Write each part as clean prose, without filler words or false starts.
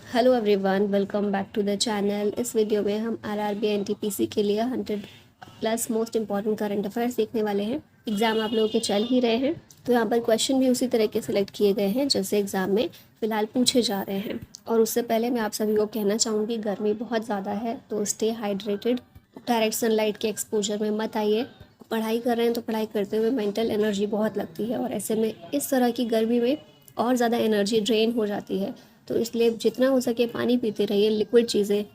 Hello everyone, welcome back to the channel. इस video में हम आरआरबी एनटीपीसी के लिए 100+ मोस्ट इंपॉर्टेंट करंट अफेयर्स देखने वाले हैं। एग्ज़ाम आप लोगों के चल ही रहे हैं, तो यहाँ पर क्वेश्चन भी उसी तरह के सिलेक्ट किए गए हैं जैसे एग्ज़ाम में फ़िलहाल पूछे जा रहे हैं। और उससे पहले मैं आप सभी को कहना चाहूँगी, गर्मी बहुत ज़्यादा है तो स्टे हाइड्रेटेड। डायरेक्ट सनलाइट के एक्सपोजर में मत आइए। पढ़ाई कर रहे हैं तो पढ़ाई करते हुए मेंटल एनर्जी बहुत लगती है, और ऐसे में इस तरह की गर्मी में और ज़्यादा एनर्जी ड्रेन हो जाती है। तो इसलिए जितना हो सके पानी पीते रहिए, लिक्विड चीज़ें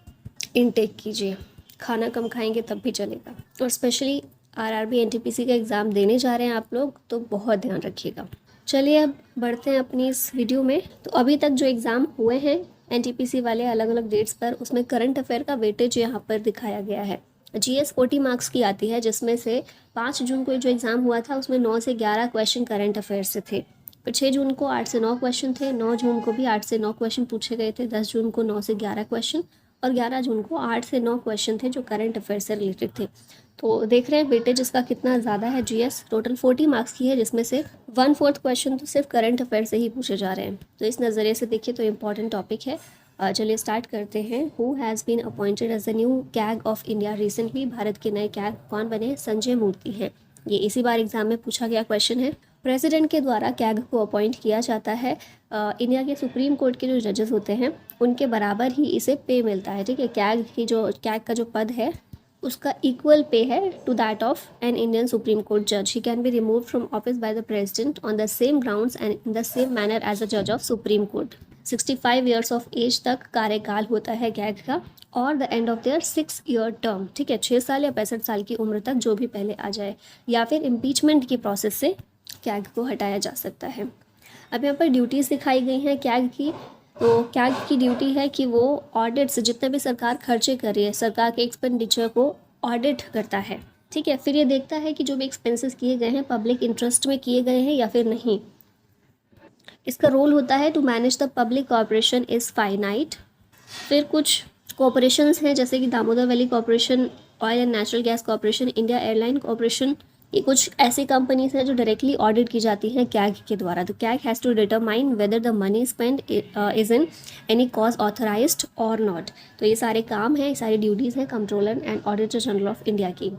इनटेक कीजिए। खाना कम खाएंगे तब भी चलेगा। और स्पेशली आरआरबी एनटीपीसी का एग्ज़ाम देने जा रहे हैं आप लोग, तो बहुत ध्यान रखिएगा। चलिए अब बढ़ते हैं अपनी इस वीडियो में। तो अभी तक जो एग्ज़ाम हुए हैं एनटीपीसी वाले अलग अलग डेट्स पर, उसमें करंट अफेयर का वेटेज यहाँ पर दिखाया गया है। जीएस 40 मार्क्स की आती है, जिसमें से 5 जून को जो एग्ज़ाम हुआ था उसमें 9 से 11 क्वेश्चन करंट अफेयर से थे। फिर 6 जून को 8 से 9 क्वेश्चन थे, 9 जून को भी 8 से 9 क्वेश्चन पूछे गए थे, 10 जून को 9 से 11 क्वेश्चन, और 11 जून को 8 से 9 क्वेश्चन थे जो करंट अफेयर से रिलेटेड थे। तो देख रहे हैं वेटेज इसका कितना ज़्यादा है। जीएस टोटल 40 मार्क्स की है, जिसमें से 1/4 क्वेश्चन तो सिर्फ करंट अफेयर से ही पूछे जा रहे हैं। तो इस नज़रिए से देखिए तो इम्पॉर्टेंट टॉपिक है। चलिए स्टार्ट करते हैं। Who has been appointed as the new CAG of India recently? Bharat के नए कैग कौन बने? संजय मूर्ति हैं। ये इसी बार एग्जाम में पूछा गया क्वेश्चन है। प्रेसिडेंट के द्वारा कैग को अपॉइंट किया जाता है। इंडिया के सुप्रीम कोर्ट के जो जजेस होते हैं उनके बराबर ही इसे पे मिलता है। ठीक है, कैग का जो पद है उसका इक्वल पे है to that of an Indian supreme court जज। He can be remove from office by the president on the same grounds and in the same manner as a जज of supreme court. 65 years of age तक कार्यकाल होता है CAG का, और the end of their 6-year term. ठीक है, 6 साल या 65 साल की उम्र तक, जो भी पहले आ जाए, या फिर इम्पीचमेंट की प्रोसेस से कैग को हटाया जा सकता है। अब यहाँ पर ड्यूटीज़ दिखाई गई हैं कैग की। तो कैग की ड्यूटी है कि वो ऑडिट्स, जितने भी सरकार खर्चे कर रही है, सरकार के एक्सपेंडिचर को ऑडिट करता है। ठीक है, फिर ये देखता है कि जो भी एक्सपेंसेस किए गए हैं पब्लिक इंटरेस्ट में किए गए हैं या फिर नहीं। इसका रोल होता है to manage the public corporation is finite. फिर कुछ कॉरपोरेशंस हैं जैसे कि Damodar valley corporation, oil and natural gas corporation, India airline corporation. ये कुछ ऐसी कंपनीज हैं जो डायरेक्टली ऑडिट की जाती हैं कैग के द्वारा। तो CAG has to determine whether the money spend is in any cause authorised और नॉट। तो ये सारे काम हैं, ये सारी ड्यूटीज़ हैं controller and auditor general of India की।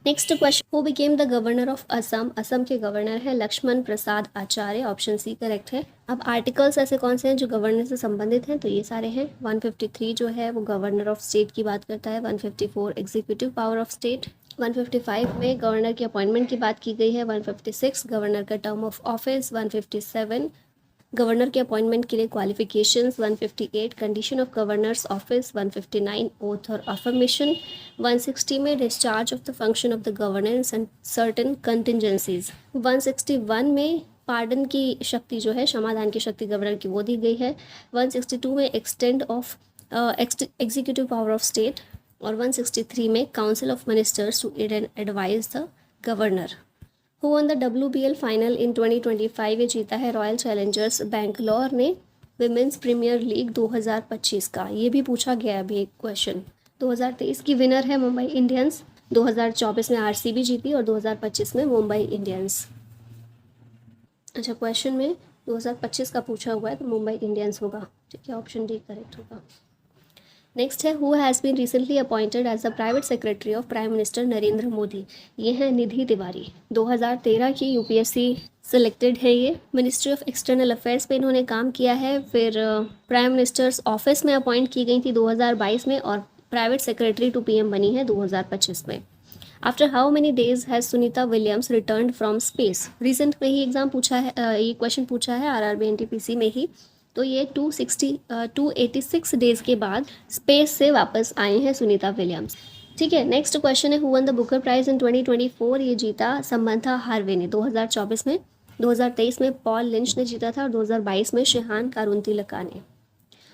Next question, who became the governor of Assam? Assam के गवर्नर हैं Lakshman Prasad Acharya. Option C correct है। अब आर्टिकल्स ऐसे कौन से हैं जो गवर्नर से संबंधित हैं? तो ये सारे हैं। 153 जो है वो गवर्नर ऑफ स्टेट की बात करता है। 154 एग्जीक्यूटिव पावर ऑफ स्टेट। 155 में गवर्नर की अपॉइंटमेंट की बात की गई है। 156 गवर्नर का टर्म ऑफ ऑफिस। 157 गवर्नर के अपॉइंटमेंट के लिए qualifications. 158 condition of governors office. 159 oath और अफर्मेशन। 160 में discharge of the function of the governance and certain contingencies. 161 में पार्डन की शक्ति जो है, क्षमादान की शक्ति गवर्नर की, वो दी गई है। 162 में extent of executive power of state. और 163 में council of ministers to aid and advise the governor. Who won the WBL final in 2025? ये जीता है रॉयल चैलेंजर्स बैंगलोर ने विमेंस प्रीमियर लीग 2025 का। ये भी पूछा गया अभी एक क्वेश्चन। 2023 की विनर है मुंबई इंडियंस। 2024 में आरसीबी जीती और 2025 में मुंबई इंडियंस। अच्छा, क्वेश्चन में 2025 का पूछा हुआ है तो मुंबई इंडियंस होगा। ठीक है, ऑप्शन डी करेक्ट होगा। नेक्स्ट है, who has been recently appointed as the private secretary of prime minister Narendra Modi? ये है निधि तिवारी। 2013 की यूपीएससी सिलेक्टेड है ये। मिनिस्ट्री ऑफ एक्सटर्नल अफेयर्स पे इन्होंने काम किया है। फिर प्राइम मिनिस्टर्स ऑफिस में अपॉइंट की गई थी 2022 में, और प्राइवेट सेक्रेटरी टू पीएम बनी है 2025 में। After how many days has Sunita Williams return from space? Recent में ही एग्जाम पूछा है, ये क्वेश्चन पूछा है आरआरबी एनटीपीसी में ही। तो ये 286 डेज़ के बाद स्पेस से वापस आए हैं सुनीता विलियम्स। ठीक है, नेक्स्ट क्वेश्चन है, who won the booker prize in 2024? ये जीता समंथा हार्वे ने 2024 में। 2023 में पॉल लिंच ने जीता था, और 2022 में शेहान कारुंतिलका ने।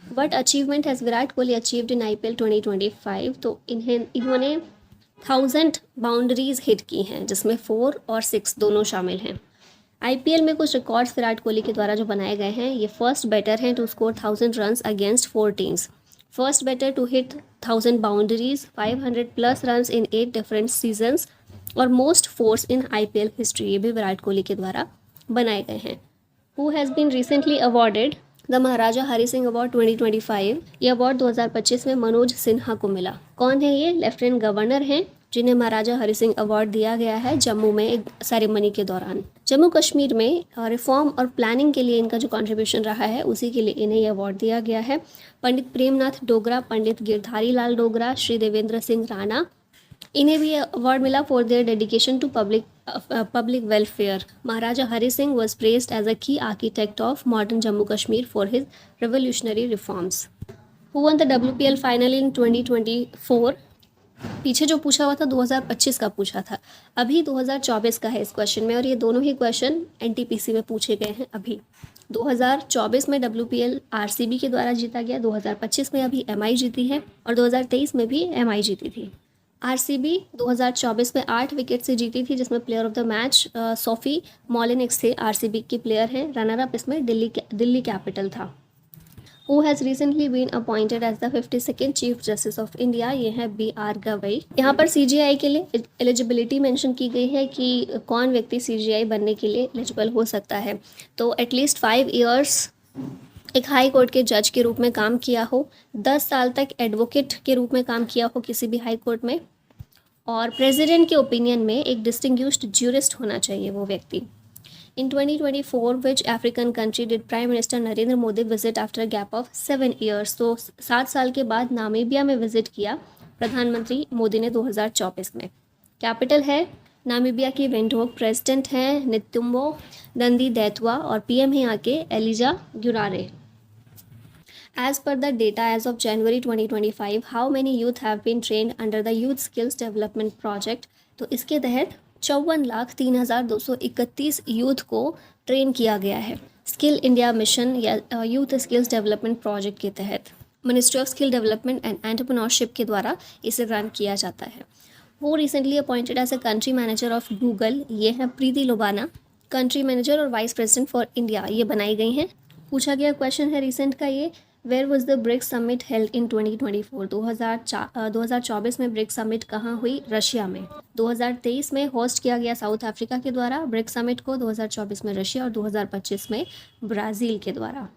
What achievement has Virat Kohli achieved in IPL 2025? तो इन्होंने 1000 बाउंड्रीज हिट की हैं, जिसमें 4 और 6 दोनों शामिल हैं। IPL में कुछ रिकॉर्ड्स विराट कोहली के द्वारा जो बनाए गए हैं, ये फर्स्ट बैटर हैं to score 1000 runs against 4 teams. First batter to hit 1000 boundaries, 500+ runs in 8 different seasons, और most fours in IPL history, ये भी विराट कोहली के द्वारा बनाए गए हैं। Who has been recently awarded the Maharaja Hari Singh award 2025, ये अवार्ड 2025 में मनोज सिन्हा को मिला। कौन है ये? लेफ्टिनेंट गवर्नर हैं जिन्हें महाराजा हरि सिंह अवार्ड दिया गया है जम्मू में एक सेरेमनी के दौरान। जम्मू कश्मीर में रिफॉर्म और प्लानिंग के लिए इनका जो कंट्रीब्यूशन रहा है उसी के लिए इन्हें ये अवार्ड दिया गया है। पंडित प्रेमनाथ डोगरा, पंडित गिरधारी लाल डोगरा, श्री देवेंद्र सिंह राणा, इन्हें भी अवार्ड मिला for their dedication to public welfare. Maharaja Hari Singh was praised as a key architect of modern Jammu Kashmir for his revolutionary reforms. Who won the WPL final in 2024? पीछे जो पूछा हुआ था 2025 का पूछा था, अभी 2024 का है इस क्वेश्चन में, और ये दोनों ही क्वेश्चन NTPC में पूछे गए हैं। अभी 2024 में WPL RCB के द्वारा जीता गया, 2025 में अभी MI जीती है और 2023 में भी MI जीती थी। RCB 2024 में 8 विकेट से जीती थी, जिसमें player of the match Sophie Molineux थे, RCB की प्लेयर हैं। रनर अप इसमें दिल्ली कैपिटल था। Who has recently been appointed as the 52nd chief justice of India? ये है BR गवई। यहाँ पर CGI के लिए एलिजिबिलिटी मेंशन की गई है कि कौन व्यक्ति CGI बनने के लिए एलिजिबल हो सकता है। तो एटलीस्ट 5 ईयर्स एक हाई कोर्ट के जज के रूप में काम किया हो, 10 साल तक एडवोकेट के रूप में काम किया हो किसी भी हाई कोर्ट में, और प्रेसिडेंट के ओपिनियन में एक डिस्टिंग्विश्ड ज्यूरिस्ट होना चाहिए वो व्यक्ति। In 2024, which African country did Prime Minister Narendra Modi visit after a gap of 7 years? तो 7 साल के बाद नामीबिया में विजिट किया प्रधानमंत्री मोदी ने 2024 में। कैपिटल है नामीबिया की विंडहोक, प्रेसिडेंट हैं नितुम्बो नंदी दैतवा और PM है यहाँ के Elijah ग्युरारे। As per the data as of January 2025, how many youth have been trained under the Youth Skills Development Project? तो इसके तहत 54,03,231 यूथ को ट्रेन किया गया है स्किल इंडिया मिशन या यूथ स्किल्स डेवलपमेंट प्रोजेक्ट के तहत। Ministry of skill development and entrepreneurship के द्वारा इसे रन किया जाता है। वो recently appointed as a country manager of Google, ये है प्रीति लोबाना। कंट्री मैनेजर और वाइस प्रेसिडेंट फॉर इंडिया ये बनाई गई हैं। पूछा गया क्वेश्चन है रिसेंट का ये, where was the BRICS summit held in 2024? 2024 में ब्रिक्स समिट कहाँ हुई? रशिया में। 2023 में होस्ट किया गया साउथ अफ्रीका के द्वारा ब्रिक्स समिट को, 2024 में रशिया और 2025 में ब्राज़ील के द्वारा।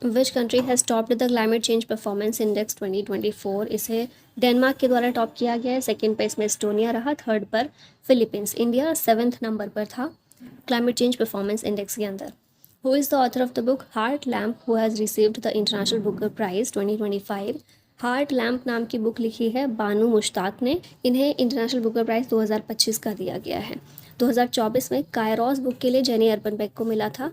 Which country has topped the climate change performance index 2024? इसे डेनमार्क के द्वारा टॉप किया गया है। सेकेंड पे इसमें एस्टोनिया रहा, थर्ड पर फिलीपींस। इंडिया 7th नंबर पर था क्लाइमेट चेंज परफॉर्मेंस इंडेक्स के अंदर। Who is the author of the book Heart Lamp, who has received the International Booker Prize 2025? Heart lamp नाम की बुक लिखी है बानू मुश्ताक ने। इन्हें इंटरनेशनल बुकर प्राइज़ 2025 का दिया गया है। 2024 में कायरोस बुक के लिए जेनी अर्पनबेक को मिला था,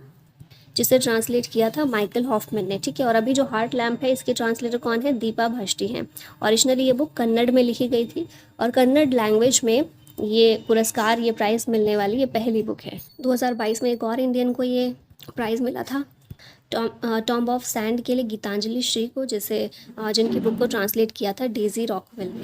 जिसे ट्रांसलेट किया था माइकल हॉफमैन ने। ठीक है, और अभी जो हार्ट लैम्प है इसके ट्रांसलेटर कौन है? दीपा भट्टी हैं। ओरिजिनली ये बुक कन्नड़ में लिखी गई थी और कन्नड़ लैंग्वेज में ये पुरस्कार, ये प्राइज़ मिलने वाली ये पहली बुक है। 2022 में एक और इंडियन को ये प्राइज़ मिला था टॉम्ब ऑफ सैंड के लिए, गीतांजलि श्री को, जिनकी बुक को ट्रांसलेट किया था डेजी रॉकवेल ने।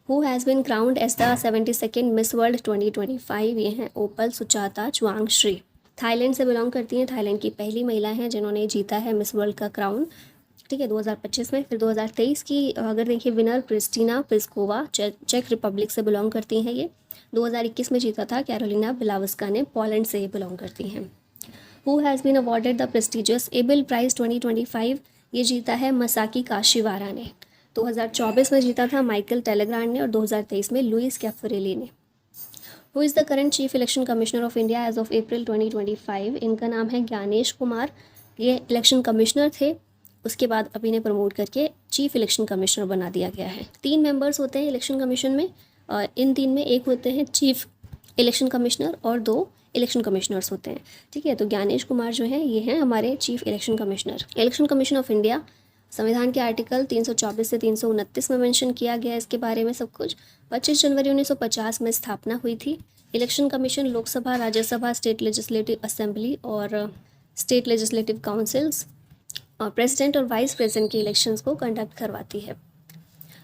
Who has been crowned as the 72nd Miss World 2025? ये हैं ओपल सुचाता चुआंगश्री। थाईलैंड से बिलोंग करती हैं, थाईलैंड की पहली महिला हैं जिन्होंने जीता है मिस वर्ल्ड का क्राउन। ठीक है, 2025 में। फिर 2023 की अगर देखिए विनर क्रिस्टीना प्लिस्कोवा, चेक रिपब्लिक से बिलोंग करती हैं ये। 2021 में जीता था कैरोलिना बिलावस्का ने, पोलैंड से ये बिलोंग करती हैं। Who has been awarded the prestigious Abel prize 2025? ये जीता है मसाकी काशीवारा ने। 2024 में जीता था माइकल टेलीग्रांड ने और 2023 में लुइस कैफरेली ने। Who is the current chief election commissioner of India as of April 2025? इनका नाम है ज्ञानेश कुमार। ये इलेक्शन कमिश्नर थे, उसके बाद अब इन्हें प्रमोट करके चीफ इलेक्शन कमिश्नर बना दिया गया है। 3 मेंबर्स होते हैं इलेक्शन कमीशन में, और इन 3 में एक होते हैं चीफ इलेक्शन कमिश्नर और 2 इलेक्शन कमिश्नर्स होते हैं। ठीक है, तो ज्ञानेश कुमार जो हैं ये हैं हमारे chief election commissioner. Election commission of India संविधान के आर्टिकल 324 से 329 में मेंशन किया गया है इसके बारे में सब कुछ। 25 जनवरी 1950 में स्थापना हुई थी। Election commission Lok Sabha, Rajya Sabha, state legislative assembly और स्टेट लेजिस्लेटिव काउंसिल्स और प्रेसिडेंट और वाइस प्रेसिडेंट के इलेक्शंस को कंडक्ट करवाती है।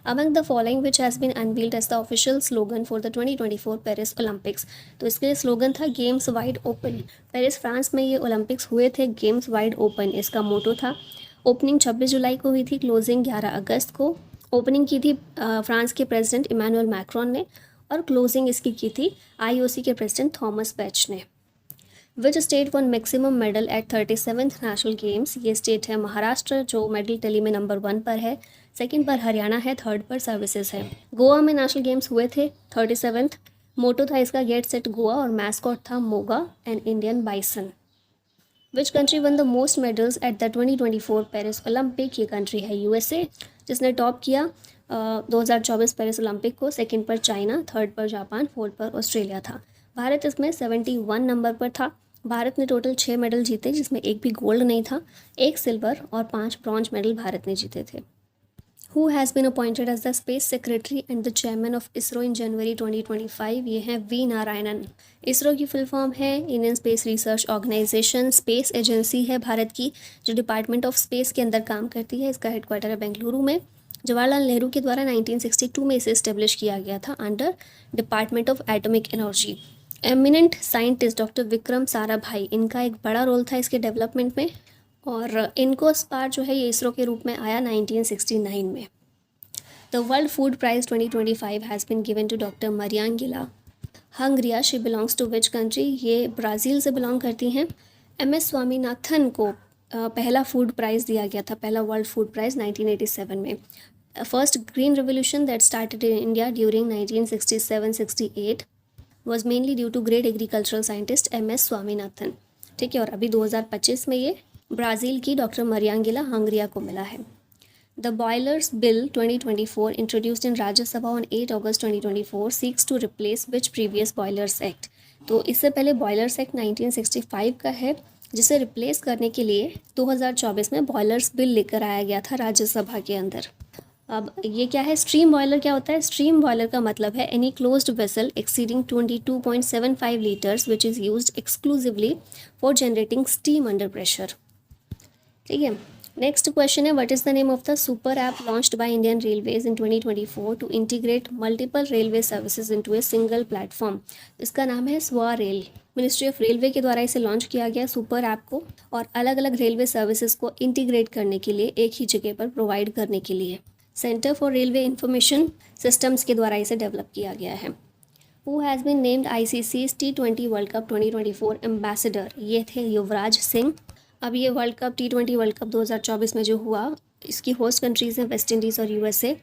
Among the following which has been unveiled as the official slogan for the 2024 Paris Olympics? तो इसके स्लोगन था games wide open. Paris France में ये ओलंपिक्स हुए थे, गेम्स वाइड ओपन इसका मोटो था। ओपनिंग 26 जुलाई को हुई थी, क्लोजिंग 11 अगस्त को। ओपनिंग की थी फ्रांस के प्रेसिडेंट इमैनुअल मैक्रोन ने और क्लोजिंग इसकी की थी IOC के प्रेसिडेंट थॉमस बैच ने। Which state one maximum medal eight 37th national games? ये स्टेट है महाराष्ट्र, जो मेडल टैली में नंबर 1 पर है। सेकंड पर हरियाणा है, थर्ड पर सर्विसेज है। गोवा में नेशनल गेम्स हुए थे 37th। मोटो था इसका गेट सेट गोवा और मैस्कॉट था Moga and Indian bison. Which country won the most medals at the 2024 Paris Olympic? ये कंट्री है यूएसए, जिसने टॉप किया 2024 पेरिस ओलंपिक को। सेकंड पर चाइना, थर्ड पर जापान, फोर्थ पर ऑस्ट्रेलिया था। भारत इसमें 71 नंबर पर था। भारत ने टोटल 6 मेडल जीते, जिसमें एक भी गोल्ड नहीं था। 1 सिल्वर और 5 ब्रॉन्ज मेडल भारत ने जीते थे। Who has been appointed as the space secretary and the chairman of ISRO in January 2025? ये हैं वी नारायणन। इसरो की फुल फॉर्म है Indian space research organisation. Space agency है भारत की, जो डिपार्टमेंट ऑफ स्पेस के अंदर काम करती है। इसका हेडक्वार्टर है बेंगलुरु में। जवाहरलाल नेहरू के द्वारा 1962 में इसे इस्टेब्लिश किया गया था under department of atomic energy. Eminent scientist doctor Vikram Sarabhai, इनका एक बड़ा रोल था इसके डेवलपमेंट में, और इनको स्पार जो है ये इसरो के रूप में आया 1969 में। The world food prize 2025 has been given to doctor Mariangela Hungria. She belongs to which country? ये ब्राज़ील से बिलोंग करती हैं। MS स्वामीनाथन को पहला फूड प्राइज़ दिया गया था, पहला वर्ल्ड फूड प्राइज़ 1987 में। First green revolution that started in India during 1967-68 was mainly due to great agricultural scientist MS Swaminathan. ठीक है, और अभी 2025 में ये ब्राज़ील की डॉक्टर मरियांगिला हंगरिया को मिला है। The boilers bill 2024 introduced in Rajya Sabha on 8 August 2024 seeks to replace which previous boilers act? तो इससे पहले बॉयलर्स एक्ट 1965 का है, जिसे रिप्लेस करने के लिए 2024 में बॉयलर्स बिल लेकर आया गया था राज्यसभा के अंदर। अब ये क्या है? स्ट्रीम बॉयलर क्या होता है? स्ट्रीम बॉयलर का मतलब है any closed vessel exceeding 22.75 litres which is used exclusively for generating steam under pressure. ठीक है, नेक्स्ट क्वेश्चन है what is the name of the super app launched by Indian railways in 2024 to integrate multiple railway services into a single platform? इसका नाम है स्वारेल। Ministry of railway के द्वारा इसे launch किया गया सुपर ऐप को, और अलग अलग रेलवे सर्विसेज को इंटीग्रेट करने के लिए, एक ही जगह पर प्रोवाइड करने के लिए centre for railway information systems के द्वारा इसे डेवलप किया गया है। Who has been named ICC's T20 world cup 2024 ambassador? ये थे युवराज सिंह। अब ये world cup T20 world cup 2024 में जो हुआ, इसकी होस्ट कंट्रीज़ हैं वेस्ट इंडीज़ और USA।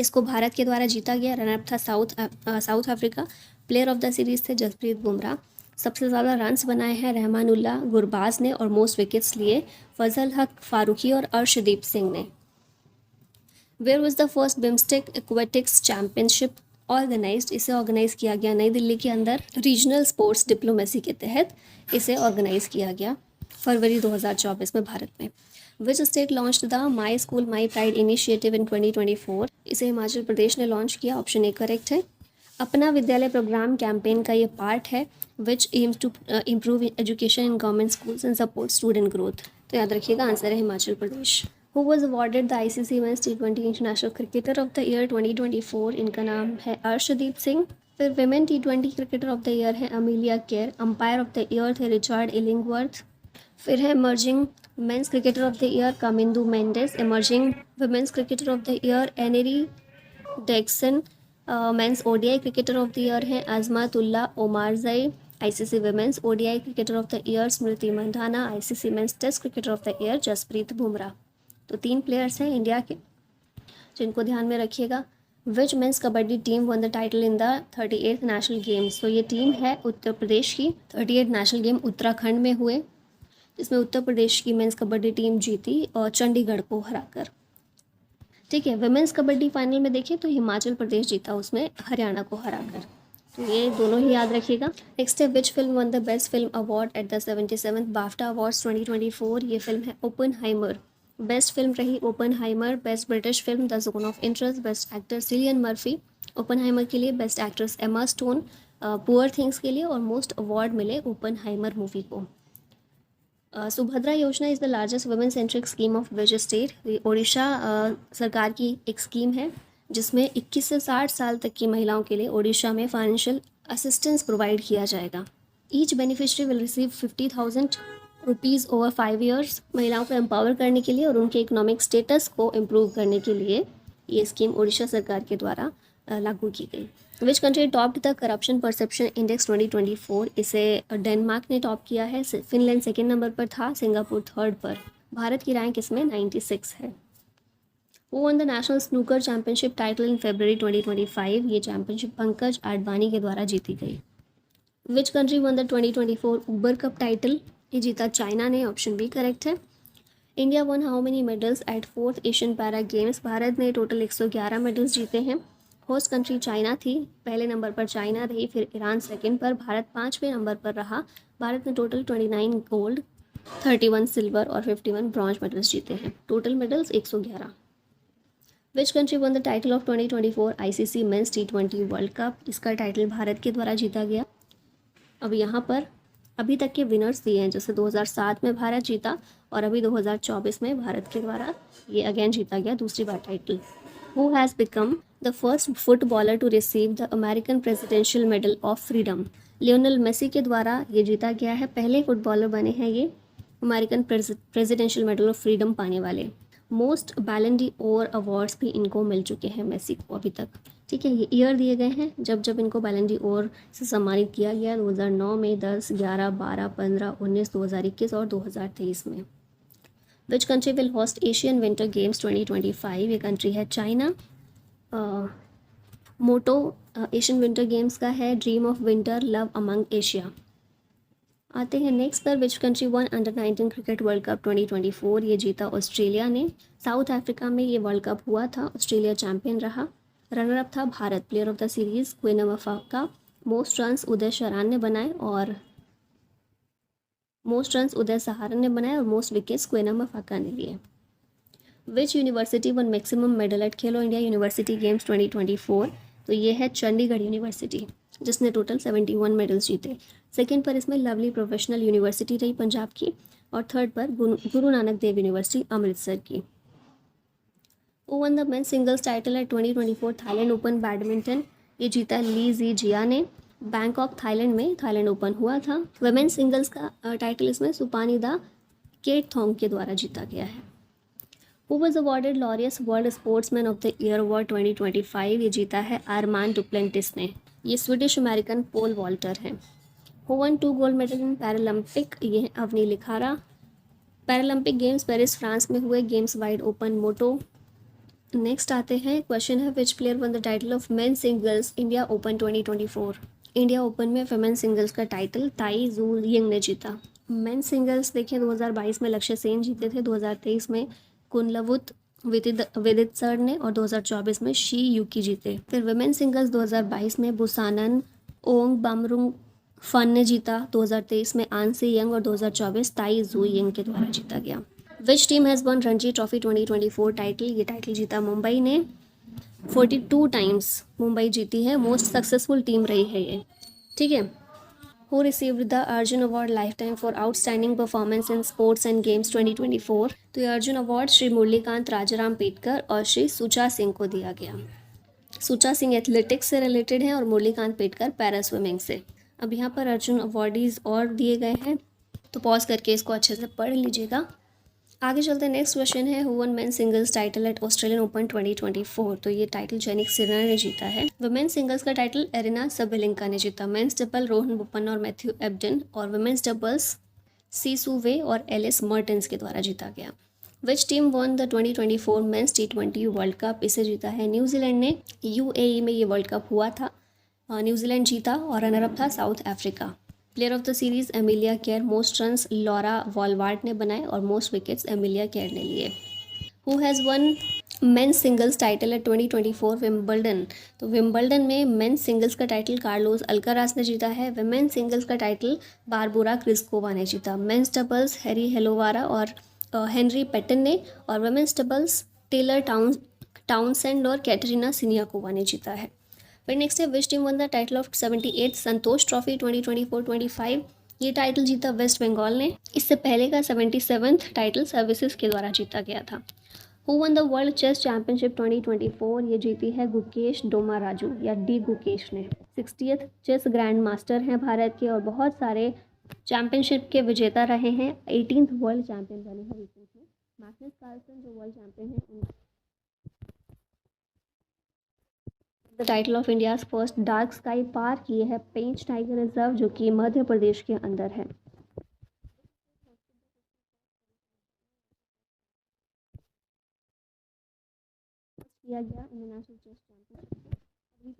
इसको भारत के द्वारा जीता गया। रनअप था South Africa. Player of the series थे जसप्रीत बुमराह। सबसे ज़्यादा रन्स बनाए हैं रहमानुल्लाह गुरबाज ने, और मोस्ट विकेट्स लिए फजल हक फारूकी और अर्शदीप सिंह ने। Where was the first BIMSTEC aquatics championship organized? इसे ऑर्गेनाइज किया गया नई दिल्ली के अंदर। रीजनल स्पोर्ट्स डिप्लोमेसी के तहत इसे ऑर्गेनाइज किया गया फरवरी 2024 में भारत में। Which state launched the my school my pride initiative in 2024? इसे हिमाचल प्रदेश ने लॉन्च किया। ऑप्शन ए करेक्ट है। अपना विद्यालय प्रोग्राम कैंपेन का ये पार्ट है which aims to improve education in government schools and support student growth. तो याद रखिएगा, आंसर है Himachal Pradesh. Who was awarded the ICC men's T20 international cricketer of the year 2024? इनका नाम है अर्शदीप सिंह। फिर women T20 cricketer of the year है Amelia Kerr. Umpire of the year थे रिचार्ड इलिंगवर्थ। फिर है emerging men's cricketer of the year Kamindu Mendis. Emerging women's cricketer of the year Annerie Dercksen. Men's ODI cricketer of the year हैं Azmatullah Omarzai. ICC women's ODI cricketer of the year Smriti Mandhana. ICC men's test cricketer of the year Jasprit Bumrah. तो 3 players हैं India के, जिनको ध्यान में रखिएगा। Which men's kabaddi team won the title in the 38th national games? तो ये टीम है उत्तर प्रदेश की। 38 नेशनल गेम उत्तराखंड में हुए, जिसमें उत्तर प्रदेश की मेंस कबड्डी टीम जीती और चंडीगढ़ को हराकर। ठीक है, वुमेन्स कबड्डी फाइनल में देखें तो हिमाचल प्रदेश जीता उसमें हरियाणा को हराकर। तो ये दोनों ही याद रखिएगा। नेक्स्ट है which film won the best film award at the 77th BAFTA awards 2024? ये फिल्म है ओपनहाइमर। बेस्ट फिल्म रही Oppenheimer. Best British film the zone of interest. Best actor Cillian Murphy Oppenheimer के लिए। Best actress Emma Stone poor things के लिए। और most award मिले Oppenheimer movie को। Subhadra Yojana is the largest women centric scheme of which state? Odisha सरकार की एक स्कीम है, जिसमें 21 से 60 साल तक की महिलाओं के लिए ओडिशा में फाइनेंशियल असिस्टेंस प्रोवाइड किया जाएगा। Each beneficiary will receive 50,000 rupees over 5 years. महिलाओं को एम्पावर करने के लिए और उनके इकोनॉमिक स्टेटस को इम्प्रूव करने के लिए ये स्कीम ओडिशा सरकार के द्वारा लागू की गई। Which country topped the corruption perception index 2024? इसे डेनमार्क ने टॉप किया है। फिनलैंड सेकेंड नंबर पर था, सिंगापुर थर्ड पर। भारत की रैंक इसमें 96 है। Who won the National Snooker Championship title in February 2025? ये चैंपियनशिप पंकज आडवाणी के द्वारा जीती गई। विच country won the 2024 Uber cup title? ये जीता चाइना ने, ऑप्शन बी करेक्ट है। India one how many medals at fourth Asian para games? Bharat ने टोटल 111 मेडल्स जीते हैं। होस्ट कंट्री चाइना थी, पहले नंबर पर चाइना रही, फिर ईरान सेकंड पर, भारत पाँचवें नंबर पर रहा। भारत ने टोटल 29 गोल्ड, 31 सिल्वर और 51 ब्रॉन्ज मेडल्स जीते हैं। Total medals 111। Which country won the title of 2024 ICC men's T20 world cup? इसका टाइटल भारत के द्वारा जीता गया। अब यहाँ पर अभी तक के विनर्स दिए हैं, जैसे 2007 में भारत जीता और अभी 2024 में भारत के द्वारा ये अगेन जीता गया दूसरी बार title. Who has become the first footballer to receive the American presidential medal of freedom? Lionel Messi के द्वारा ये जीता गया है। पहले फुटबॉलर बने हैं ये American presidential medal of freedom पाने वाले। मोस्ट बैलन डी ओर अवार्ड्स भी इनको मिल चुके हैं मेसी को अभी तक। ठीक है, ये ईयर दिए गए हैं जब जब इनको बैलन डी ओर से सम्मानित किया गया, 2009 में, 10, 11, 12, 15, 19, 2021 और 2023 में। Which country will host Asian winter games 2025? ये कंट्री है चाइना। मोटो एशियन विंटर गेम्स का है dream of winter love among Asia. आते हैं नेक्स्ट पर। विच country one under 19 cricket world cup 2024? ये जीता ऑस्ट्रेलिया ने। साउथ अफ्रीका में ये वर्ल्ड कप हुआ था, ऑस्ट्रेलिया चैंपियन रहा। रनर अप था Bharat. Player of the series Kwena Maphaka. Most runs Uday Saharan ने बनाए और मोस्ट विकेट्स क्वीन अफाका ने लिए। Which university won maximum medal at Khelo India university games 2024? तो ये है चंडीगढ़ यूनिवर्सिटी, जिसने टोटल 71 मेडल्स जीते। सेकेंड पर इसमें लवली प्रोफेशनल यूनिवर्सिटी रही पंजाब की, और थर्ड पर गुरु नानक देव यूनिवर्सिटी अमृतसर की। Who won the mains singles title at 2024 Thailand open badminton? ये जीता ली जी जिया ने। बैंकॉक थाईलैंड में थाईलैंड ओपन हुआ था। वुमेन्स सिंगल्स का टाइटल इसमें सुपानिदा केटथोंग के द्वारा जीता गया है। Who was awarded Laureus world sportsman of the year award 2025? ये जीता है आर्मान डुप्लेंटिस ने। ये स्वीडिश अमेरिकन पोल वॉल्टर हैं। Who one 2 gold medal in Paralympic? ये है Avani लिखारा। Paralympic games Paris France में हुए, गेम्स वाइड ओपन मोटो। नेक्स्ट आते हैं, क्वेश्चन है विच player one the title of main singles India open 2024? India open में फेमेन सिंगल्स का टाइटल ताई जू यिंग ने जीता। मेन सिंगल्स देखिए 2022 में लक्ष्य सेन जीते थे, 2023 में कुनलवुत विदित सर ने और 2024 में शी यूकी जीते। फिर वुमेन सिंगल्स 2022 में बुसानन ओंग बामरुंग फन ने जीता, 2023 में आन से यंग और 2024 ताई जू यिंग के द्वारा जीता गया। Which team has one Ranji trophy 2024 title? ये टाइटल जीता मुंबई ने। 42 टाइम्स मुंबई जीती है, मोस्ट सक्सेसफुल टीम रही है ये। ठीक है। Who received the Arjun award life time for outstanding performance in sports and games 2024? तो ये अर्जुन अवार्ड श्री मुरलीकांत राजाराम पेटकर और श्री सुचा सिंह को दिया गया। सुचा सिंह एथलेटिक्स से रिलेटेड है और मुरलीकांत पेटकर पैरा स्विमिंग से। अब यहाँ पर अर्जुन अवार्डीज और दिए गए हैं, तो पॉज करके इसको अच्छे से पढ़ लीजिएगा। आगे चलते हैं, नेक्स्ट क्वेश्चन है who one main singles title eight Australian open 2024? तो ये टाइटल जैनिक सिन्हा ने जीता है। वुमेन्स सिंगल्स का टाइटल एरिना सबेलिंका ने जीता। मेंस डबल रोहन बोपन्ना और मैथ्यू एब्डन, और वुमेन्स डबल्स सीसू वे और एलिस मर्टेंस के द्वारा जीता गया। Which team won the 2024 men's T20 world cup? इसे जीता है न्यूजीलैंड ने। UAE में ये वर्ल्ड कप हुआ था, न्यूजीलैंड जीता और रनर अप था South Africa. Player of the series Emilia Kerr. Most runs Laura Wolvaardt ने बनाए और मोस्ट विकेट्स एमिलिया केयर ने लिए। Who has won men's singles title at 2024 Wimbledon? तो विम्बल्डन में मेंस सिंगल्स का टाइटल कार्लोस अल्काराज ने जीता है। वुमेन्स सिंगल्स का टाइटल बारबोरा क्रिस्कोवा ने जीता। मेंस डबल्स हैरी हेलोवारा और हेनरी पेटन ने, और वुमेन्स डबल्स टेलर टाउनसेंड और कैटरीना सिनियाकोवा ने जीता है। फिर नेक्स्ट है विच team won the title of 78th Santosh trophy 2024-25? ये टाइटल जीता वेस्ट बंगाल ने। इससे पहले का 77th टाइटल सर्विसेज के द्वारा जीता गया था। Who won the world chess championship 2024? ये जीती है गुकेश डोमाराजू या डी गुकेश ने। 60th चेस ग्रैंड मास्टर हैं भारत के और बहुत सारे चैंपियनशिप के विजेता रहे हैं। 18th वर्ल्ड चैंपियन बने हैं रिसेंटली। मैग्नस कार्लसन जो वर्ल्ड चैंपियन हैं the title of India's first dark sky park, ये है पेंच टाइगर रिजर्व जो कि मध्य प्रदेश के अंदर है। किया गया इंटरनेशनल चेस चैंपियनशिप।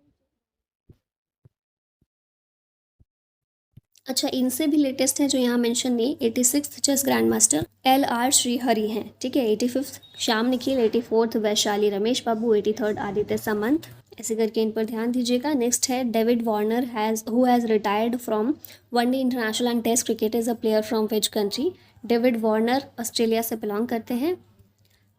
अच्छा, इनसे भी लेटेस्ट है जो यहाँ मेंशन नहीं, 86th chess grand master LR Srihari हैं, ठीक है। 85th श्याम निखिल, 84th वैशाली रमेश बाबू, 83rd आदित्य सामंत, ऐसे करके इन पर ध्यान दीजिएगा। नेक्स्ट है David Warner has retired from one day international and test cricket is a player from which country. David Warner Australia से बिलोंग करते हैं।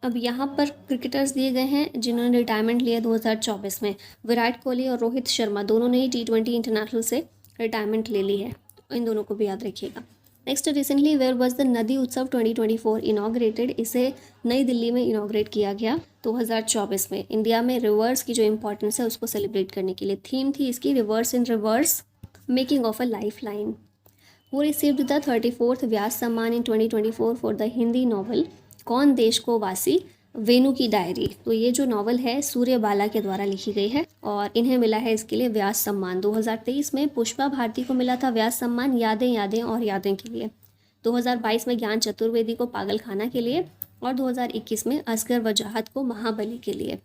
अब यहाँ पर क्रिकेटर्स दिए गए हैं जिन्होंने रिटायरमेंट लिया 2024 में। विराट कोहली और रोहित शर्मा दोनों ने ही T20 इंटरनेशनल से रिटायरमेंट ले ली है, इन दोनों को भी याद रखिएगा। Next, recently where was the Nadi Utsav 2024 inaugurated, इसे नई दिल्ली में इनाग्रेट किया गया 2024 में। इंडिया में रिवर्स की जो इंपॉर्टेंस है उसको सेलिब्रेट करने के लिए थीम थी इसकी reverse in reverse making of a life line. वो रिसीव्ड द 34th व्यास सम्मान इन 2024 फॉर द हिंदी नॉवल कौन देश को वासी, वेणु की डायरी। तो ये जो नॉवल है सूर्यबाला के द्वारा लिखी गई है और इन्हें मिला है इसके लिए व्यास सम्मान। 2023 में पुष्पा भारती को मिला था व्यास सम्मान यादें यादें और यादें के लिए। 2022 में ज्ञान चतुर्वेदी को पागलखाना के लिए और 2021 में असगर वजाहत को महाबली के लिए।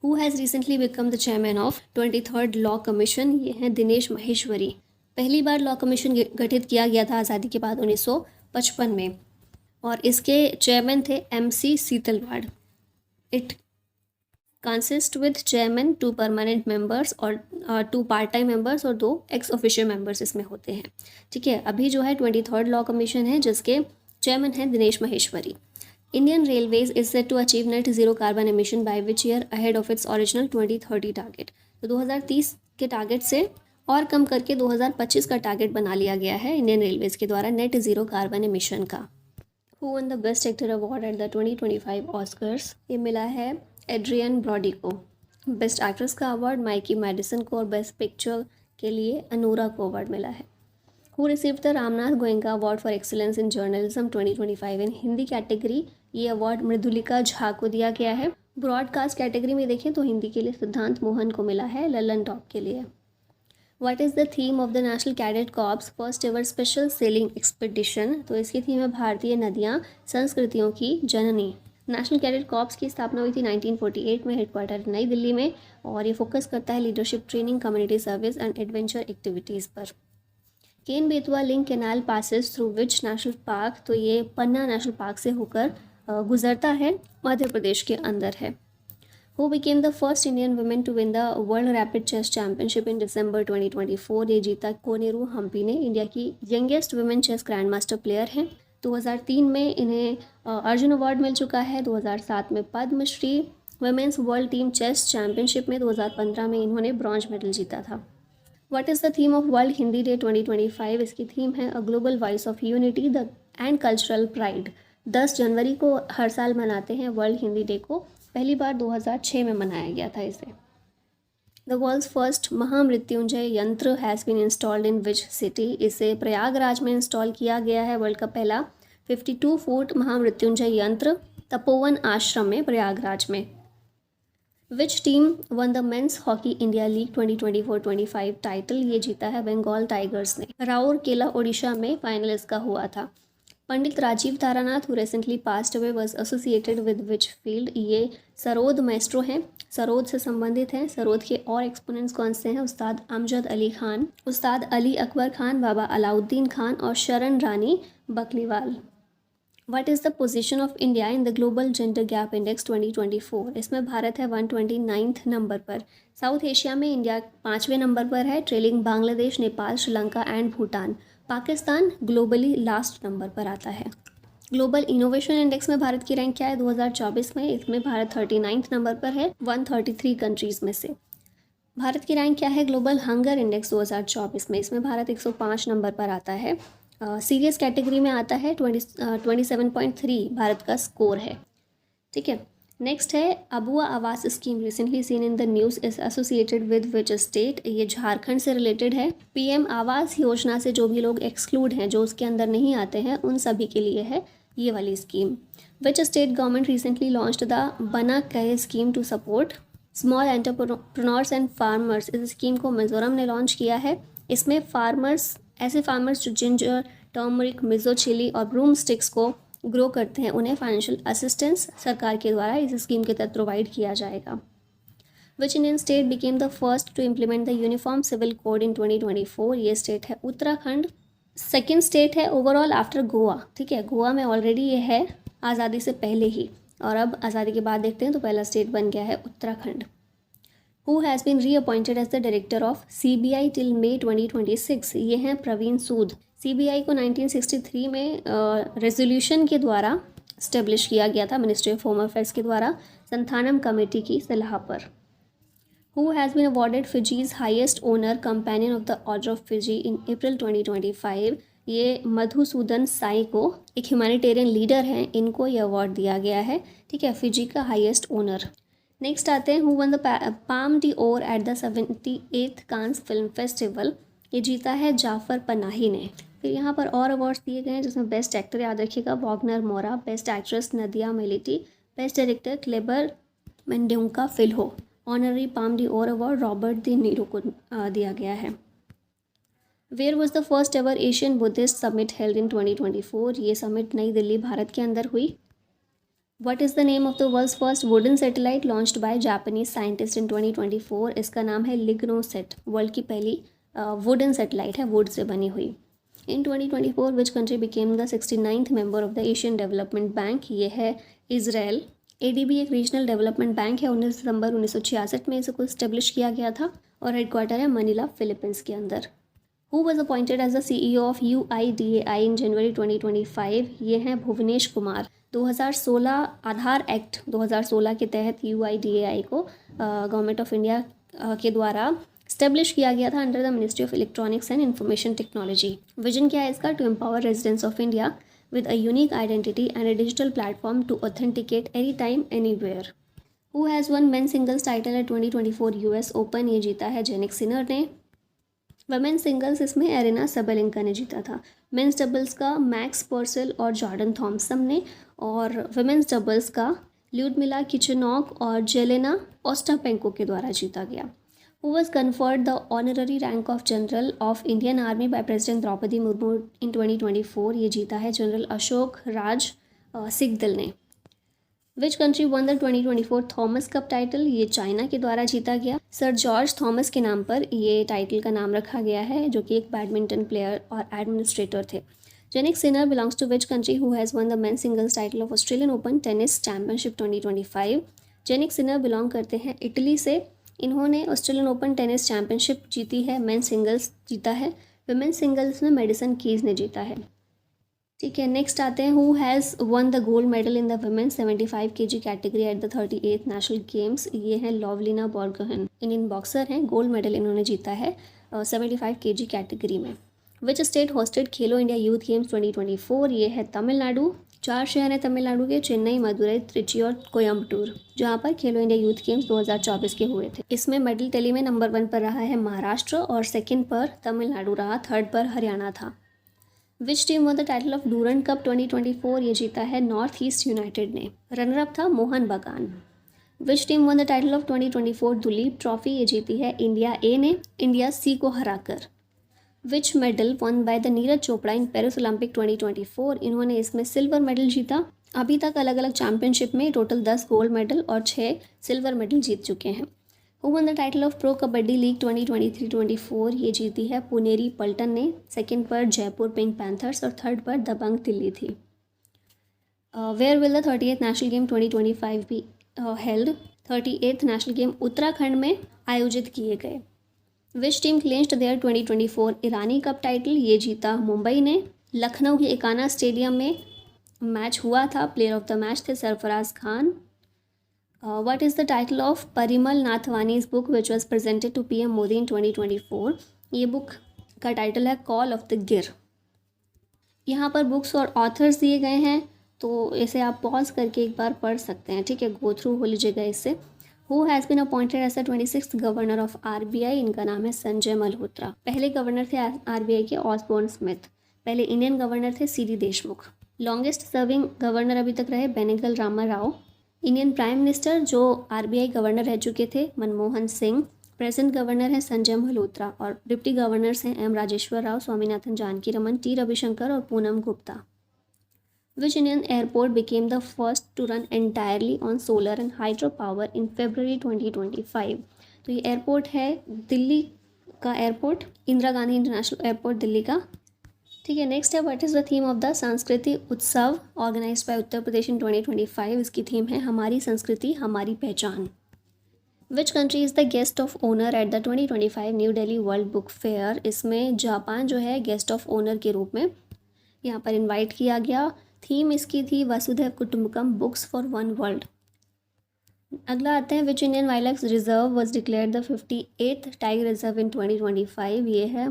Who has recently become the chairman of 23rd law commission, ये हैं दिनेश महेश्वरी। पहली बार लॉ कमीशन गठित किया गया था आज़ादी के बाद 1955 में और इसके चेयरमैन थे MC Setalvad. It consist with chairman, 2 permanent members और 2 पार्ट टाइम मेंबर्स और 2 एक्स ऑफिशियल मेंबर्स इसमें होते हैं, ठीक है। अभी जो है 23rd लॉ कमीशन है जिसके चेयरमैन हैं Dinesh Maheshwari. Indian railways is set to achieve net zero carbon emission by which year ahead of its original 2030 target. तो 2030 के टारगेट से और कम करके 2025 का टारगेट बना लिया गया है इंडियन रेलवेज के द्वारा नेट जीरो कार्बन एमिशन का। Who won the best actor award at the 2025 Oscars, ये मिला है एड्रियन ब्रॉडी को। बेस्ट एक्ट्रेस का अवार्ड माइकी मैडिसन को और बेस्ट पिक्चर के लिए अनूरा को अवार्ड मिला है। Who received the Ramnath Goenka award for excellence in journalism 2025 in Hindi category, ये अवार्ड मृदुलिका झा को दिया गया है। ब्रॉडकास्ट कैटेगरी में देखें तो हिंदी के लिए सिद्धांत मोहन को मिला है ललन टॉप के लिए। What is the theme of the national cadet corps first ever special selling expedition, तो इसकी थीम है भारतीय नदियाँ संस्कृतियों की जननी। नेशनल कैडेट कॉर्प्स की स्थापना हुई थी 1948 में, हेडक्वार्टर नई दिल्ली में, और ये फोकस करता है leadership training, community service and adventure activities पर। Ken Betwa link canal passes through which national park, तो ये पन्ना नेशनल पार्क से होकर गुजरता है, मध्य प्रदेश के अंदर है। Who became the first Indian woman to win the World Rapid Chess Championship in December 2024, ये जीता कोनेरू हम्पी ने, इंडिया की youngest women chess grand master player हैं। 2003 में इन्हें अर्जुन अवार्ड मिल चुका है। 2007 में Padma Shri. Women's world team chess championship में 2015 में इन्होंने ब्रॉन्ज मेडल जीता था। What is the theme of world Hindi day 2025, इसकी थीम है a global voice of unity the and cultural pride. 10 जनवरी को हर साल मनाते हैं वर्ल्ड हिंदी डे को, पहली बार 2006 में मनाया गया था इसे। The world's first Mahamrityunjaya Yantra has been installed in which city, इसे प्रयागराज में इंस्टॉल किया गया है। वर्ल्ड का पहला 52 फुट महामृत्युंजय यंत्र तपोवन आश्रम में प्रयागराज में। विच team won the men's hockey India league 2024-25 title, ये जीता है बंगाल टाइगर्स ने। राउरकेला ओडिशा में फाइनल इसका हुआ था। Pandit Rajeev Taranath who recently passed away was associated with which field, ये सरोद मैस्ट्रो हैं, सरोद से संबंधित हैं। सरोद के और एक्सपोनेंट्स कौन से हैं? उस्ताद अमजद अली खान, उस्ताद अली अकबर खान, बाबा अलाउद्दीन खान और Sharan Rani Bakliwal. What is the position of India in the global gender gap index 2024, इसमें भारत है 129 नंबर पर। साउथ एशिया में इंडिया 5वें नंबर पर है, trailing Bangladesh, Nepal, Sri Lanka and Bhutan. Pakistan globally last number पर आता है। ग्लोबल इनोवेशन इंडेक्स में भारत की रैंक क्या है 2024 में? इसमें भारत 39 नंबर पर है 133 कंट्रीज़ में से। भारत की रैंक क्या है ग्लोबल हंगर इंडेक्स 2024 में? इसमें भारत 105 नंबर पर आता है। सीरियस कैटेगरी में आता है 27.3 भारत का स्कोर है, ठीक है। नेक्स्ट है अबुआ आवास scheme recently seen in the news is associated with which state, ये झारखंड से रिलेटेड है। पीएम आवास योजना से जो भी लोग एक्सक्लूड हैं, जो उसके अंदर नहीं आते हैं, उन सभी के लिए है ये वाली scheme. Which state government recently launched the Bana Kaih scheme to support small entrepreneurs and farmers इस स्कीम को मिजोरम ने लॉन्च किया है। इसमें ऐसे फार्मर्स जो जिंजर, टर्मरिक, मिजो चिली और ब्रूम स्टिक्स को ग्रो करते हैं, उन्हें फाइनेंशियल असिस्टेंस सरकार के द्वारा इस स्कीम के तहत प्रोवाइड किया जाएगा। Which Indian state became the first to implement the uniform civil code in 2024? ये स्टेट है उत्तराखंड। सेकेंड स्टेट है ओवरऑल आफ्टर गोवा। ठीक है, गोवा में ऑलरेडी ये है आज़ादी से पहले ही, और अब आज़ादी के बाद देखते हैं तो पहला स्टेट बन गया है Uttarakhand. Who has been reappointed as the director of CBI till May 2026? ये हैं प्रवीण सूद। CBI को 1963 में रेजोल्यूशन के द्वारा स्टेब्लिश किया गया था, मिनिस्ट्री ऑफ होम अफेयर्स के द्वारा संथानम कमेटी की सलाह पर। Who has been awarded Fiji's highest honour companion of the order of Fiji in April 2025? ये मधुसूदन साई को, एक ह्यूमैनिटेरियन लीडर हैं, इनको ये अवार्ड दिया गया है। ठीक है, फिजी का हाईएस्ट ओनर। नेक्स्ट आते हैं, who won the Palme d'Or at the 78th Cannes film festival? ये जीता है जाफ़र पनाही ने। फिर यहाँ पर और अवार्ड्स दिए गए हैं, जिसमें बेस्ट एक्टर याद रखिएगा Wagner Moura, best actress Nadia Melliti, best director Kleber Mendonca Filho. Honorary Palme d'Or award Robert De Niro को दिया गया है। Where was the first ever Asian Buddhist summit held in 2024? ये summit New Delhi, Bharat के अंदर हुई। What is the name of the world's first wooden satellite launched by Japanese scientist in 2024? इसका नाम है लिग्नोसेट। वर्ल्ड की पहली वुडन सैटेलाइट है, वुड से बनी हुई। इन 2024 which country became the 69th member of the Asian development bank? ये है इजराइल। ADB एक रीजनल डेवलपमेंट बैंक है, 19 दिसंबर 1966 में इसको इस्टेब्लिश किया गया था, और हेडक्वार्टर है मनीला, फिलीपींस के अंदर। Who was appointed as the CEO ऑफ UIDAI इन जनवरी 2025? ये हैं भुवनेश कुमार। 2016 आधार एक्ट 2016 के तहत UIDAI को गवर्नमेंट ऑफ इंडिया के द्वारा स्टेब्लिश किया गया था under the ministry of electronics and information technology. Vision क्या है इसका? To empower residents of India with a unique identity and a digital platform to authenticate anytime, anywhere. Who has won men's singles title at 2024 US Open? ये जीता है Jannik Sinner ने। Women singles इसमें arena Sabalenka ने जीता था। Men's doubles का max पर्सल और जॉर्डन थॉम्सन ने, और वुमेन्स डबल्स का ल्यूडमिला किचेनॉक और जेलेना ओस्टापेंको के द्वारा जीता गया। Who was conferred the honorary rank of General of Indian Army by President Draupadi Murmu in 2024? ये जीता है जनरल अशोक राज सिकदल ने। Which country won the 2024 Thomas cup title? ये चाइना के द्वारा जीता गया। सर जॉर्ज थॉमस के नाम पर ये टाइटल का नाम रखा गया है, जो कि एक बैडमिंटन प्लेयर और एडमिनिस्ट्रेटर थे। Jannik Sinner belongs to which country who has won the men singles title of Australian open tennis championship 2025? Jannik Sinner belong करते हैं इटली से। इन्होंने ऑस्ट्रेलियन ओपन टेनिस चैम्पियनशिप जीती है, मेन सिंगल्स जीता है, वुमेन सिंगल्स में मेडिसन कीज ने जीता है। ठीक है, नेक्स्ट आते हैं, who has won the gold medal in the women 75 kg category at the 38th national games? ये हैं लवलिना बोर्गोहेन, इंडियन बॉक्सर हैं, गोल्ड मेडल इन्होंने जीता है 75 kg कैटेगरी में। Which state hosted Khelo India youth games 2024? ये है तमिलनाडु। 4 शहर हैं तमिलनाडु के, चेन्नई, मदुरई, त्रिची और कोयम्बटूर, जहाँ पर खेलो इंडिया यूथ गेम्स 2024 के हुए थे। इसमें मेडल टैली में नंबर 1 पर रहा है महाराष्ट्र, और सेकंड पर तमिलनाडु रहा, थर्ड पर हरियाणा था। विच team won the title of Durand cup 2024? ये जीता है नॉर्थ ईस्ट यूनाइटेड ने। रनर अप था मोहन बगान। विच team won the title of 2024 Duleep trophy? ये जीती है इंडिया ए ने, इंडिया सी को हराकर। विच medal one by the Neeraj Chopra in Paris Olympic 2024? इन्होंने इसमें सिल्वर मेडल जीता। अभी तक अलग अलग चैंपियनशिप में टोटल 10 गोल्ड मेडल और 6 सिल्वर मेडल जीत चुके हैं। Who won the title of pro kabaddi league 2023-24? ये जीती है पुनेरी पल्टन ने। सेकंड पर जयपुर पिंक पैंथर्स और थर्ड पर दबंग दिल्ली थी। Where will the 38th national game 2025 be held? 38th national game Uttarakhand में आयोजित किए गए। Which team clinched their 2024 Irani cup title? ये जीता मुंबई ने। लखनऊ के एकाना स्टेडियम में मैच हुआ था, प्लेयर ऑफ द मैच थे Sarfaraz Khan. What is the title of Parimal Nathwani's book which was presented to PM Modi in 2024? ये बुक का टाइटल है कॉल ऑफ द गिर। यहाँ पर बुक्स और ऑथर्स दिए गए हैं, तो इसे आप पॉज करके एक बार पढ़ सकते हैं। ठीक है, गो थ्रू हो लीजिएगा इससे। Who has been appointed as the 26th governor of RBI? इनका नाम है संजय मल्होत्रा। पहले गवर्नर थे RBI के ऑसबोर्न स्मिथ। पहले इंडियन गवर्नर थे CD Deshmukh. Longest serving governor अभी तक रहे Benegal Rama Rao. Indian prime minister जो आरबीआई गवर्नर रह चुके थे मनमोहन सिंह, प्रेजेंट गवर्नर हैं संजय मल्होत्रा और डिप्टी गवर्नर्स हैं एम राजेश्वर राव, स्वामीनाथन जानकी रमन, टी रविशंकर और Poonam Gupta. Which Indian airport became the first to run entirely on solar and hydro power in February 2025? तो ये एयरपोर्ट है दिल्ली का airport, Indira Gandhi international airport Delhi का। ठीक है, नेक्स्ट है what is the theme of the Sanskritik Utsav organise by Uttar Pradesh इन 2025? इसकी थीम है हमारी संस्कृति हमारी पहचान। Which country is the guest of honour at the 2025 new Delhi world book fair? इसमें जापान जो है गेस्ट ऑफ ऑनर के रूप में यहाँ पर इनवाइट किया गया। थीम इसकी थी वसुधैव कुटुंबकम बुक्स फॉर वन वर्ल्ड। अगला आते हैं which Indian wild life reserve was declared the 58th tiger reserve in 2025? ये है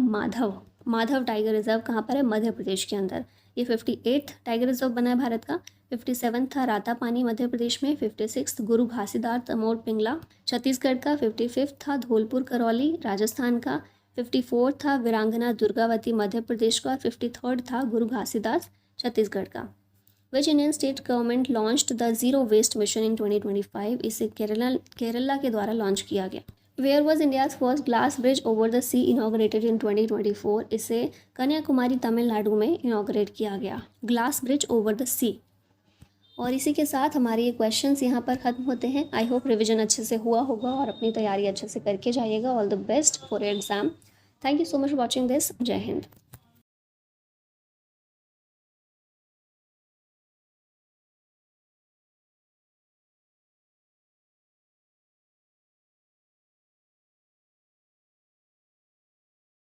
माधव टाइगर रिजर्व। कहाँ पर है? मध्य प्रदेश के अंदर। ये 58th टाइगर रिजर्व बना है भारत का। 57 था रातापानी मध्य प्रदेश में, 56 गुरु घासीदार तमोर पिंगला छत्तीसगढ़ का, 55 था धौलपुर करौली राजस्थान का, 54 था वीरांगना दुर्गावती मध्य प्रदेश का, 53rd था गुरु घासीदास छत्तीसगढ़ का। Which Indian state government launched the zero waste mission in 2025? इसे केरला के द्वारा लॉन्च किया गया। Where was India's first glass bridge over the sea inaugurated in 2024? इसे कन्याकुमारी तमिलनाडु में इनाग्रेट किया गया, glass bridge over the sea. और इसी के साथ हमारे ये क्वेश्चंस यहाँ पर ख़त्म होते हैं। आई होप रिविजन अच्छे से हुआ होगा और अपनी तैयारी अच्छे से करके जाइएगा। All the best for your exam. Thank you so much for watching this. जय हिंद।